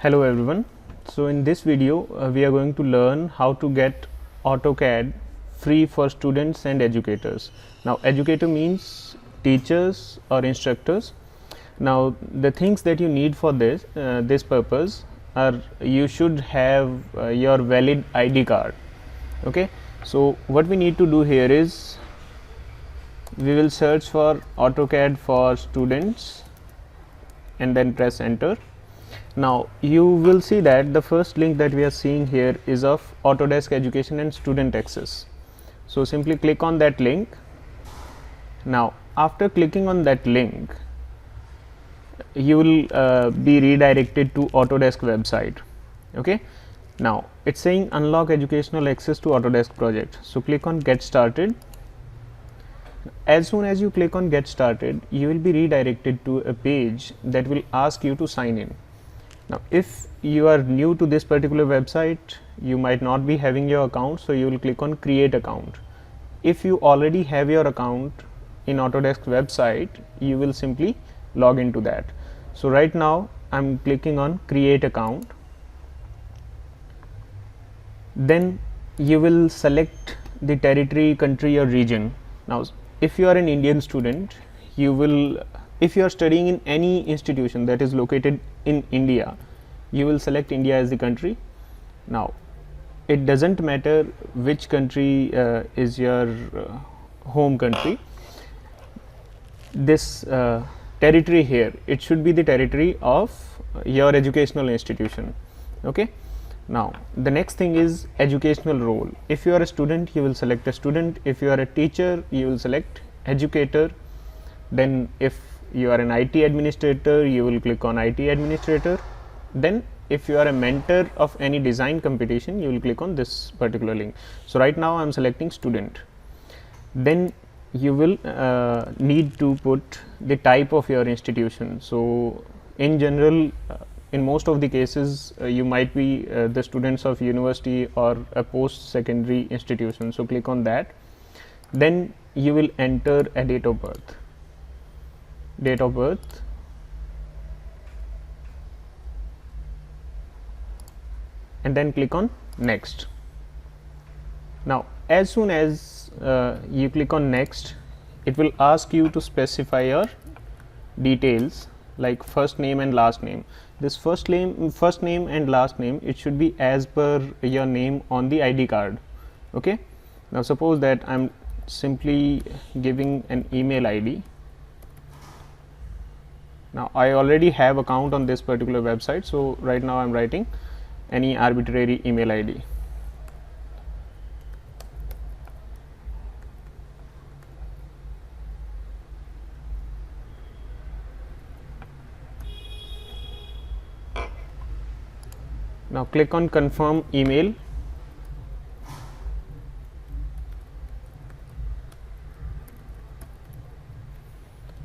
Hello everyone. So in this video we are going to learn how to get AutoCAD free for students and educators. Now educator means teachers or instructors. Now the things that you need for this purpose are you should have your valid ID card. Okay. So what we need to do here is we will search for AutoCAD for students and then press enter. Now you will see that the first link that we are seeing here is of Autodesk Education and Student Access. So simply click on that link. Now after clicking on that link, you will be redirected to Autodesk website. Okay. Now it's saying unlock educational access to Autodesk project. So click on get started. As soon as you click on get started, you will be redirected to a page that will ask you to sign in. Now if you are new to this particular website, you might not be having your account, so you will click on create account. If you already have your account in Autodesk website, you will simply log into that. So right now I'm clicking on create account. Then you will select the territory, country or region. Now if you are an Indian student, you will, if you are studying in any institution that is located in India, you will select India as the country. Now it doesn't matter which country is your home country. This territory here, it should be the territory of your educational institution. Okay. Now the next thing is educational role. If you are a student, you will select a student. If you are a teacher, you will select educator. Then if you are an IT administrator, you will click on IT administrator. Then if you are a mentor of any design competition, you will click on this particular link. So right now I am selecting student. Then you will need to put the type of your institution. So in general, in most of the cases you might be the students of university or a post secondary institution. So click on that. Then you will enter a date of birth. And then click on next. Now as soon as you click on next, it will ask you to specify your details like first name and last name. This first name and last name, it should be as per your name on the ID card. Okay. Now suppose that I'm simply giving an email ID. Now I already have account on this particular website, so right now I'm writing any arbitrary email ID. Now click on confirm email.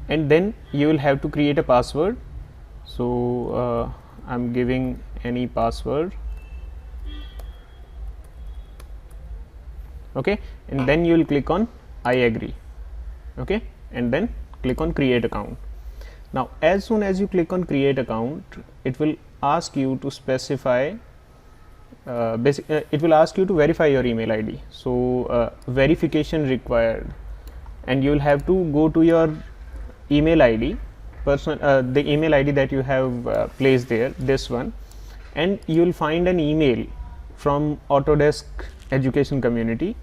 And then you will have to create a password. So I'm giving any password. Okay, and then you will click on I agree. Okay, and then click on create account. Now as soon as you click on create account, it will ask you to specify it will ask you to verify your email ID. So verification required, and you will have to go to your email ID, the email ID that you have placed there, this one, and you will find an email from Autodesk Education Community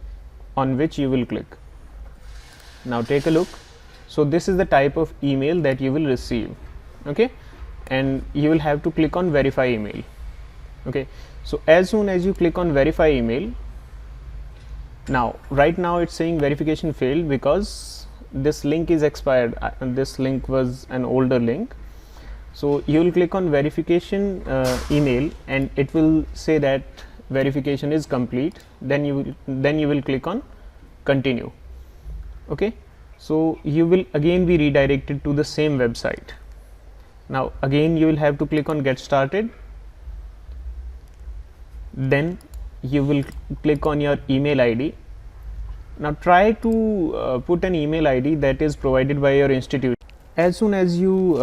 on which you will click. Now take a look. So this is the type of email that you will receive. Okay, and you will have to click on verify email. Okay, so as soon as you click on verify email, now right now it's saying verification failed because this link is expired. This link was an older link. So you will click on verification email, and it will say that verification is complete. Then you will click on continue. Okay, so you will again be redirected to the same website. Now again you will have to click on get started. Then you will click on your email ID. Now try to put an email ID that is provided by your institution. As soon as you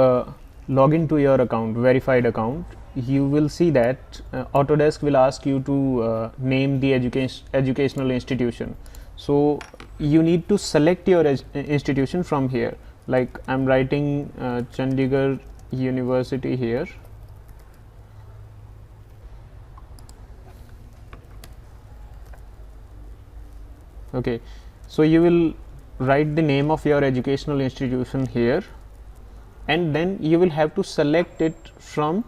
log into your account, verified account, you will see that Autodesk will ask you to name the educational institution. So you need to select your institution from here. Like I'm writing Chandigarh University here. Okay, so you will write the name of your educational institution here, and then you will have to select it from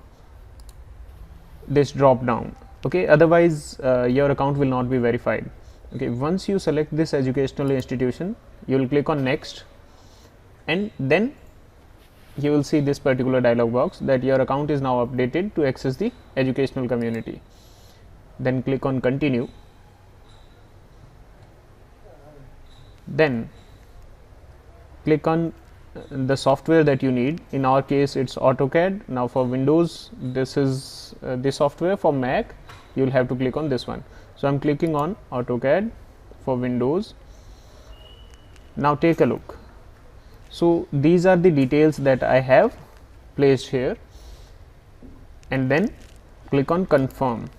this drop down. Okay, otherwise your account will not be verified. Okay, once you select this educational institution, you will click on next, and then you will see this particular dialog box that your account is now updated to access the educational community. Then click on continue. Then click on the software that you need. In our case it's AutoCAD. Now for Windows this is the software. For Mac you will have to click on this one. So I'm clicking on AutoCAD for Windows. Now take a look. So these are the details that I have placed here, and then click on confirm.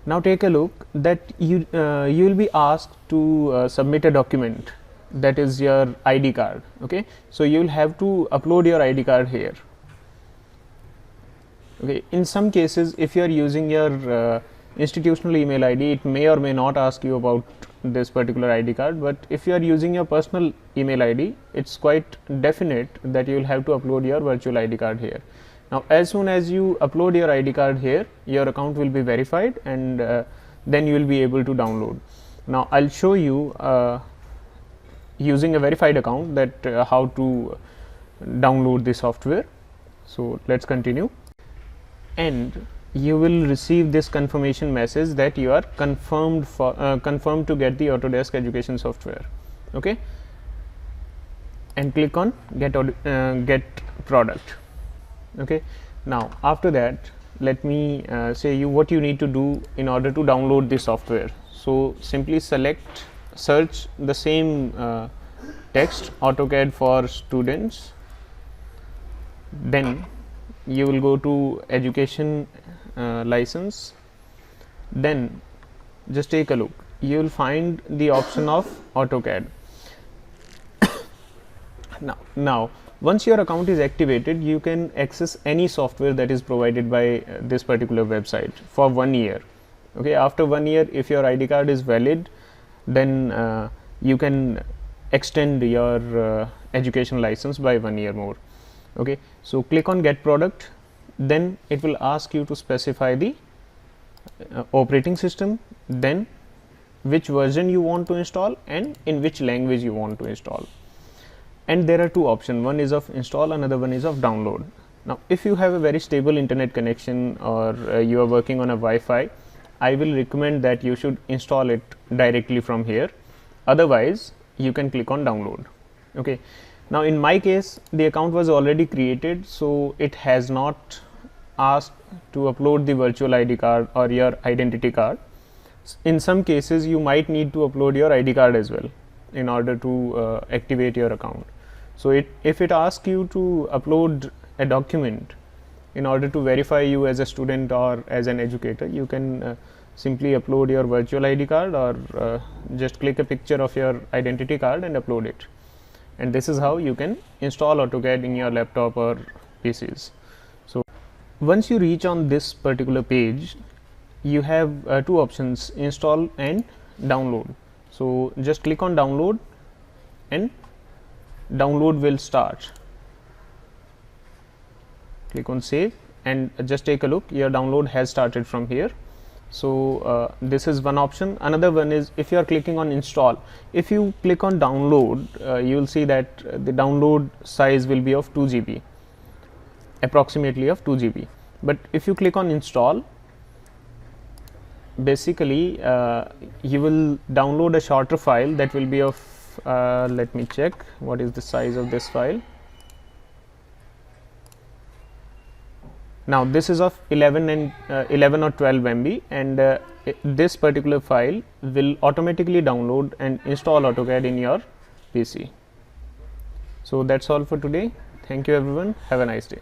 Now take a look that you will be asked to submit a document, that is your ID card. Okay, so you will have to upload your ID card here. Okay, in some cases if you are using your institutional email ID, it may or may not ask you about this particular ID card, but if you are using your personal email ID, it's quite definite that you will have to upload your virtual ID card here. Now as soon as you upload your ID card here, your account will be verified, and then you will be able to download. Now I'll show you using a verified account that how to download the software. So let's continue, and you will receive this confirmation message that you are confirmed to get the Autodesk education software. Okay, and click on get product. Okay, now after that let me say you what you need to do in order to download the software. So simply search the same text, AutoCAD for students, then you will go to education license, then just take a look, you will find the option of AutoCAD. Now once your account is activated, you can access any software that is provided by this particular website for 1 year. Okay, after 1 year, if your ID card is valid, then you can extend your education license by 1 year more. Okay, so click on get product, then it will ask you to specify the operating system, then which version you want to install and in which language you want to install. And there are two options, one is of install, another one is of download. Now if you have a very stable internet connection, or you are working on a Wi-Fi, I will recommend that you should install it directly from here, otherwise you can click on download. Okay, now in my case the account was already created, so it has not asked to upload the virtual ID card or your identity card. In some cases you might need to upload your ID card as well in order to activate your account. So if it asks you to upload a document in order to verify you as a student or as an educator, you can simply upload your virtual ID card, or just click a picture of your identity card and upload it. And this is how you can install AutoCAD in your laptop or PCs. So once you reach on this particular page, you have two options, install and download. So just click on download and download will start. Click on save and just take a look, your download has started from here. So this is one option. Another one is if you are clicking on install, if you click on download, you will see that the download size will be of 2 GB, approximately of 2 GB. But if you click on install, basically you will download a shorter file that will be of let me check what is the size of this file. Now this is of 11 or 12 MB, and this particular file will automatically download and install AutoCAD in your PC. So that's all for today. Thank you everyone. Have a nice day.